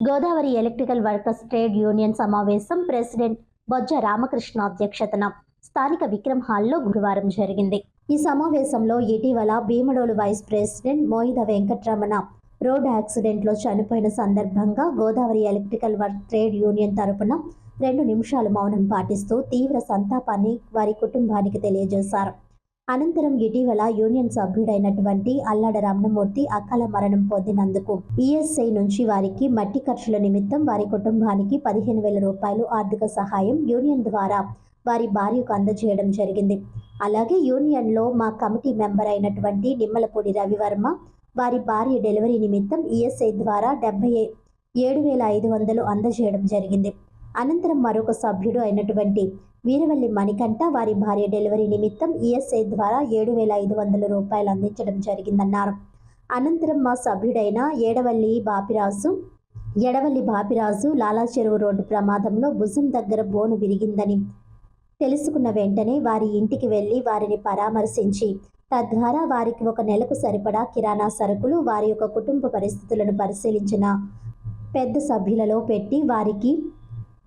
Godavari electrical workers trade union సమావేశం president Bojja Ramakrishna అధ్యక్షతన స్థానిక విక్రమ్ హాల్లో గురువారం జరిగింది. ఈ సమావేశంలో ఇటీవల Bhimadolu vice president Moyida Venkataramana road యాక్సిడెంట్లో చనిపోయిన సందర్భంగా Godavari electrical work trade union తరపున 2 నిమిషాలు మౌనం పాటిస్తూ తీవ్ర సంతాపాన్ని వారి కుటుంబానికి తెలియజేశారు. అనంతరం ఇటీవల యూనియన్ సభ్యుడైనటువంటి అల్లాడ రమణమూర్తి అకాల మరణం పొందినందుకు ఈఎస్ఐ నుంచి వారికి మట్టి ఖర్చుల నిమిత్తం వారి కుటుంబానికి 15,000 రూపాయలు ఆర్థిక సహాయం యూనియన్ ద్వారా వారి భార్యకు అందజేయడం జరిగింది. అలాగే యూనియన్లో మా కమిటీ మెంబర్ అయినటువంటి నిమ్మలపూడి రవివర్మ వారి భార్య డెలివరీ నిమిత్తం ఈఎస్ఐ ద్వారా 77,500 అందజేయడం జరిగింది. అనంతరం మరొక సభ్యుడు అయినటువంటి వీరవల్లి మణికంఠ వారి భార్య డెలివరీ నిమిత్తం ఈఎస్ఐ ద్వారా 7,500 రూపాయలు అందించడం జరిగిందన్నారు. అనంతరం మా సభ్యుడైన ఎడవల్లి బాపిరాజు లాలా చెరువు రోడ్డు ప్రమాదంలో భుజం దగ్గర బోను విరిగిందని తెలుసుకున్న వెంటనే వారి ఇంటికి వెళ్లి వారిని పరామర్శించి తద్వారా వారికి 1 నెలకు సరిపడా కిరాణా సరుకులు వారి యొక్క కుటుంబ పరిస్థితులను పరిశీలించిన పెద్ద సభ్యులలో పెట్టి వారికి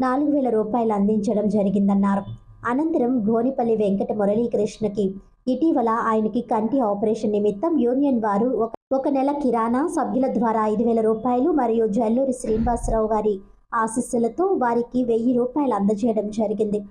4,000 రూపాయలు అందించడం జరిగిందన్నారు. అనంతరం గోనిపల్లి వెంకట మురళీకృష్ణకి ఇటీవల ఆయనకి కంటి ఆపరేషన్ నిమిత్తం యూనియన్ వారు 1 నెల కిరాణా సభ్యుల ద్వారా 5,000 రూపాయలు మరియు జల్లూరి శ్రీనివాసరావు గారి ఆశీస్సులతో వారికి 1,000 రూపాయలు అందజేయడం జరిగింది.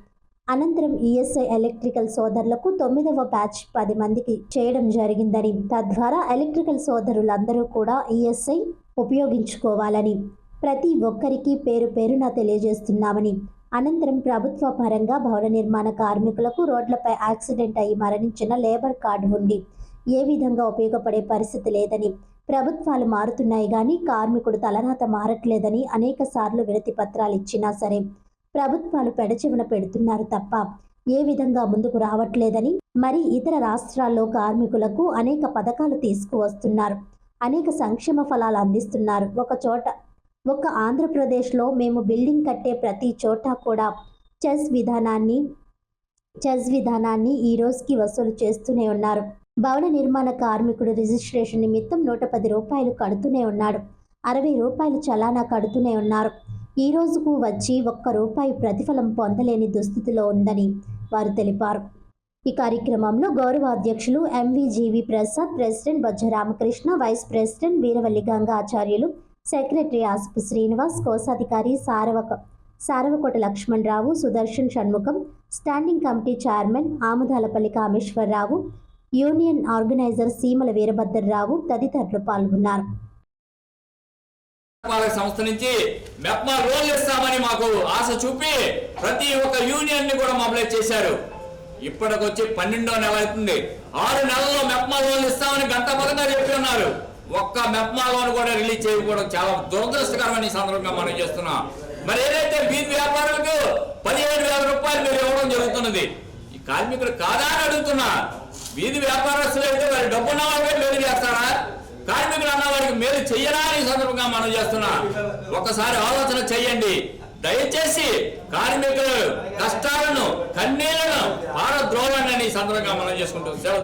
అనంతరం ఈఎస్ఐ ఎలక్ట్రికల్ సోదరులకు 9వ బ్యాచ్ 10 మందికి చేయడం జరిగిందని తద్వారా ఎలక్ట్రికల్ సోదరులందరూ కూడా ఈఎస్ఐ ఉపయోగించుకోవాలని ప్రతి ఒక్కరికి పేరు పేరున తెలియజేస్తున్నామని, అనంతరం ప్రభుత్వ పరంగా భవన నిర్మాణ కార్మికులకు రోడ్లపై యాక్సిడెంట్ అయి మరణించిన లేబర్ కార్డు ఉండి ఏ విధంగా ఉపయోగపడే పరిస్థితి లేదని, ప్రభుత్వాలు మారుతున్నాయి కానీ కార్మికుడు తలరాత మారట్లేదని అనేక సార్లు వినతి పత్రాలు ఇచ్చినా సరే ప్రభుత్వాలు పెడచెవిన పెడుతున్నారు తప్ప ఏ విధంగా ముందుకు రావట్లేదని, మరి ఇతర రాష్ట్రాల్లో కార్మికులకు అనేక పథకాలు తీసుకువస్తున్నారు, అనేక సంక్షేమ ఫలాలు అందిస్తున్నారు. ఒక ఆంధ్రప్రదేశ్లో మేము బిల్డింగ్ కట్టే ప్రతి చోట కూడా చెస్ విధానాన్ని ఈ రోజుకి వసూలు చేస్తూనే ఉన్నారు. భవన నిర్మాణ కార్మికుడు రిజిస్ట్రేషన్ నిమిత్తం 110 రూపాయలు కడుతూనే ఉన్నాడు. 60 రూపాయలు చలానా కడుతూనే ఉన్నారు. ఈ రోజుకు వచ్చి 1 రూపాయి ప్రతిఫలం పొందలేని దుస్థితిలో ఉందని వారు తెలిపారు. ఈ కార్యక్రమంలో గౌరవ అధ్యక్షులు MVGV Prasad, president Bojja Ramakrishna, vice president Veeravalli Gangacharyulu, secretary Aasupu Srinivas, కోశాధికారి Saravakota Lakshmanarao, Sudarshan Shanmukham, standing committee chairman Amudalapalli Kameswararao, union organiser Seemala Veerabhadrarao తదితరులు పాల్గొన్నారు. సంస్థ నుంచి మెప్మా రోల్ ఇస్తామని మాకు ఆశ చూపి ప్రతి ఒక్క యూనియన్ ని కూడా మొబిలైజ్ చేశారు. ఇప్పటికొచ్చి 12వ నెల అవుతుంది. 6 నెలల్లో మెప్మా రోల్ ఇస్తామని గంటపరంగా చెప్పి ఉన్నారు. ఒక్క మెప్మా లోన్ కూడా రిలీజ్ చేయకపోవడం చాలా దురదృష్టకరమైన ఈ సందర్భంగా మనం చేస్తున్నాం. మరి ఏదైతే వీధి వ్యాపారులకు 15,000 రూపాయలు మీరు ఇవ్వడం జరుగుతున్నది, ఈ కార్మికులు కాదా అని అడుగుతున్నా. వీధి వ్యాపారస్తులు అయితే వారి డబ్బున్న వాళ్ళకే మేలు చేస్తారా, కార్మికులు అన్న వారికి మేలు చెయ్యరా అని సందర్భంగా మనం చేస్తున్నా. ఒకసారి ఆలోచన చెయ్యండి. దయచేసి కార్మికులు కష్టాలను కన్నీళ్లను పారద్రోలండి అని సందర్భంగా మనం చేసుకుంటాం.